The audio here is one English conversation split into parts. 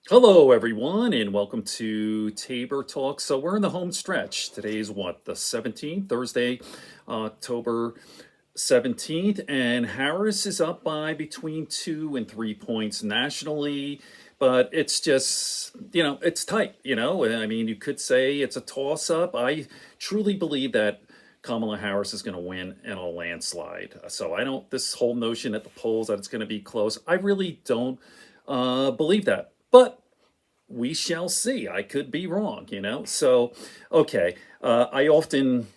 Hello, everyone, and welcome to Tabor Talk. So we're in the home stretch. Today's what, the 17th, Thursday, October 17th, and Harris is up by between 2 and 3 points nationally, but it's just, it's tight, I mean, you could say it's a toss up. I truly believe that Kamala Harris is going to win in a landslide. So I don't, this whole notion at the polls that it's going to be close, I really don't believe that. But we shall see. I could be wrong. So, okay. I often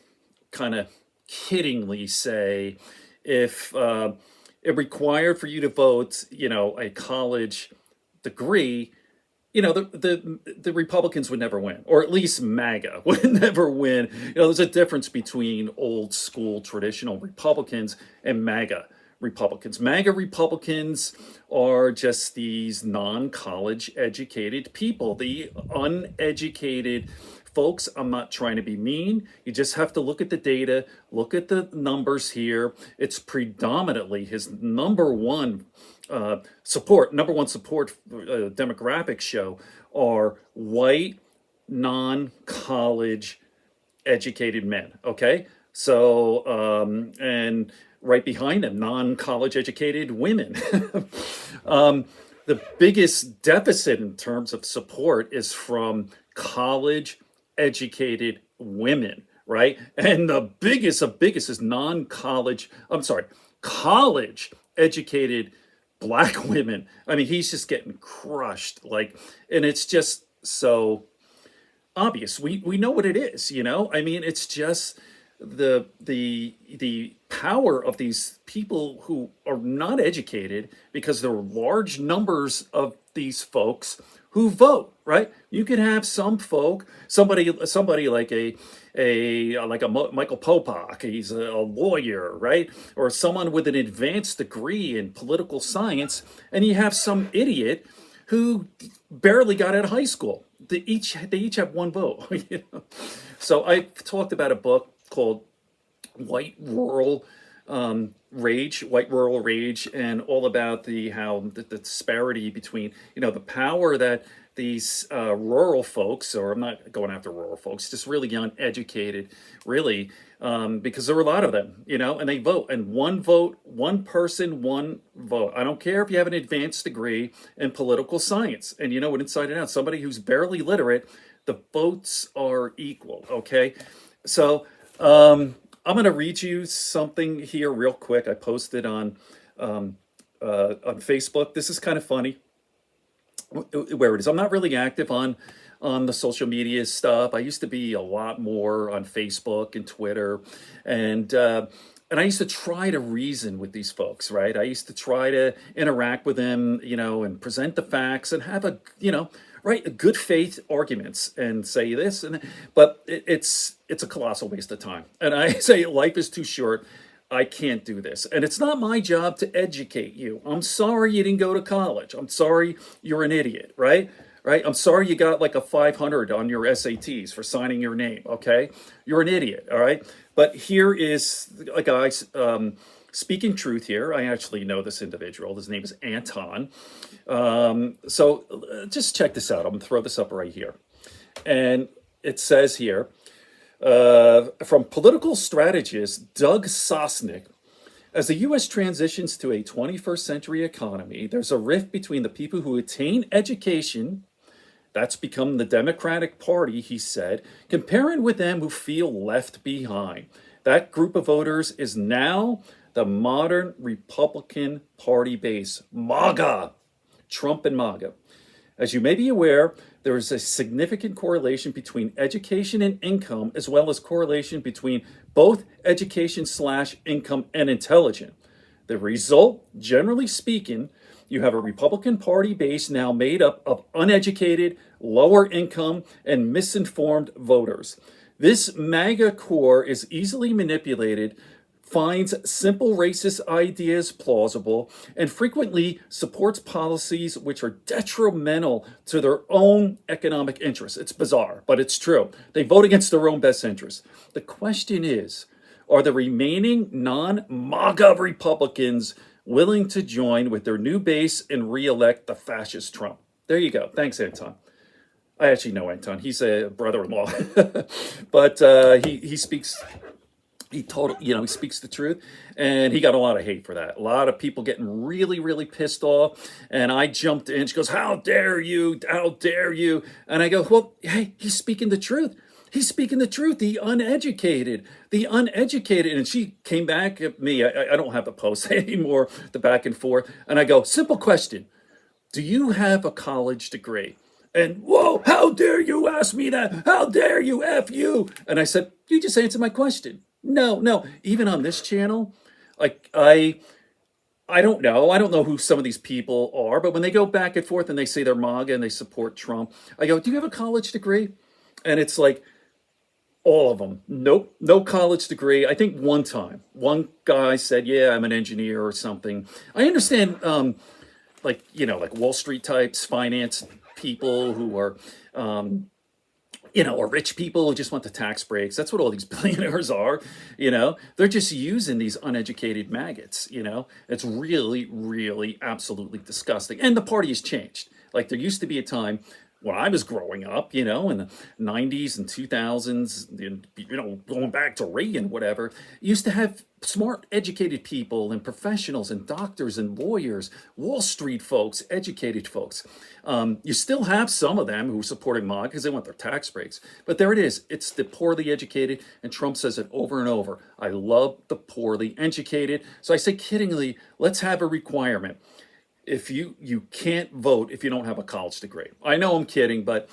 kind of kiddingly say if it required for you to vote, a college degree, the Republicans would never win, or at least MAGA would never win. There's a difference between old school traditional Republicans and MAGA Republicans. MAGA Republicans are just these non-college educated people, the uneducated folks. I'm not trying to be mean. You just have to look at the data, look at the numbers here. It's predominantly his number one support demographics show are white, non-college educated men. Okay, so and right behind them, non-college educated women. The biggest deficit in terms of support is from college educated women, right? And the biggest of biggest is college educated black women. I mean, he's just getting crushed. And it's just so obvious. We know what it is. I mean, it's just the power of these people who are not educated, because there are large numbers of these folks who vote, right? You could have somebody like a Michael Popak, he's a lawyer, right? Or someone with an advanced degree in political science, and you have some idiot who barely got out of high school. They each have one vote. So I talked about a book called White Rural Rage, and all about the disparity between the power that these rural folks, or I'm not going after rural folks, just really uneducated, really, because there are a lot of them, and they vote, and one vote, one person, one vote. I don't care if you have an advanced degree in political science and you know it inside and out. Somebody who's barely literate, the votes are equal. Okay, so I'm going to read you something here real quick. I posted on Facebook. This is kind of funny. Where it is, I'm not really active on the social media stuff. I used to be a lot more on Facebook and Twitter, and I used to try to reason with these folks, right? I used to try to interact with them, and present the facts and have right, good faith arguments and say this but it's a colossal waste of time. And I say life is too short. I can't do this. And it's not my job to educate you. I'm sorry you didn't go to college. I'm sorry you're an idiot, right? Right? I'm sorry you got like a 500 on your SATs for signing your name, okay? You're an idiot, all right? But here is a guy speaking truth here. I actually know this individual. His name is Anton. So just check this out. I'm going to throw this up right here. And it says here, from political strategist Doug Sosnick, as the U.S. transitions to a 21st century economy, there's a rift between the people who attain education, that's become the Democratic Party, he said, comparing with them who feel left behind. That group of voters is now the modern Republican Party base, MAGA, Trump and MAGA. As you may be aware, there is a significant correlation between education and income, as well as correlation between both education/income and intelligence. The result, generally speaking, you have a Republican Party base now made up of uneducated, lower income, and misinformed voters. This MAGA core is easily manipulated, finds simple racist ideas plausible, and frequently supports policies which are detrimental to their own economic interests. It's bizarre, but it's true. They vote against their own best interests. The question is, are the remaining non-MAGA Republicans willing to join with their new base and re-elect the fascist Trump? There you go. Thanks, Anton. I actually know Anton. He's a brother-in-law, but he speaks. He told he speaks the truth, and he got a lot of hate for that. A lot of people getting really really pissed off, and I jumped in. She goes, "How dare you? How dare you?" And I go, "Well, hey, he's speaking the truth. He's speaking the truth. The uneducated." And she came back at me. I don't have the post anymore. The back and forth, and I go, "Simple question: do you have a college degree?" And whoa, how dare you ask me that? How dare you, F you? And I said, you just answer my question. No, no. Even on this channel, like I don't know. I don't know who some of these people are, but when they go back and forth and they say they're MAGA and they support Trump, I go, do you have a college degree? And it's like all of them. Nope, no college degree. I think one time, one guy said, yeah, I'm an engineer or something. I understand like like Wall Street types, finance people who are or rich people who just want the tax breaks. That's what all these billionaires are. They're just using these uneducated maggots. It's really really absolutely disgusting. And the party has changed. Like there used to be a time when I was growing up, in the 90s and 2000s, going back to Reagan, whatever, you used to have smart, educated people and professionals and doctors and lawyers, Wall Street folks, educated folks. You still have some of them who are supporting MAGA because they want their tax breaks. But there it is. It's the poorly educated, and Trump says it over and over. I love the poorly educated. So I say kiddingly, let's have a requirement. If you can't vote if you don't have a college degree. I know I'm kidding, but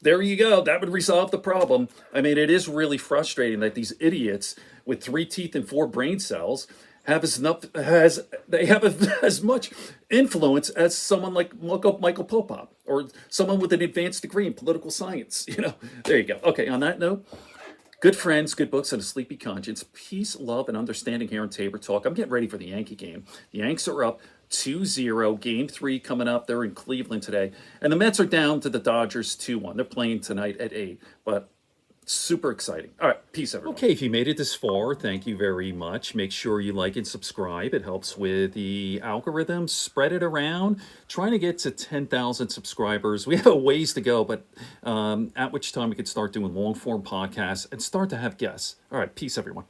there you go. That would resolve the problem. I mean, it is really frustrating that these idiots with 3 teeth and 4 brain cells have as much influence as someone like Michael Popov or someone with an advanced degree in political science. There you go. Okay, on that note, good friends, good books, and a sleepy conscience. Peace, love, and understanding here in Tabor Talk. I'm getting ready for the Yankee game. The Yanks are up 2-0. Game 3 coming up. They're in Cleveland today. And the Mets are down to the Dodgers 2-1. They're playing tonight at 8. But super exciting. All right. Peace, everyone. Okay, if you made it this far, thank you very much. Make sure you like and subscribe. It helps with the algorithm. Spread it around. Trying to get to 10,000 subscribers. We have a ways to go, but at which time we could start doing long-form podcasts and start to have guests. All right. Peace, everyone.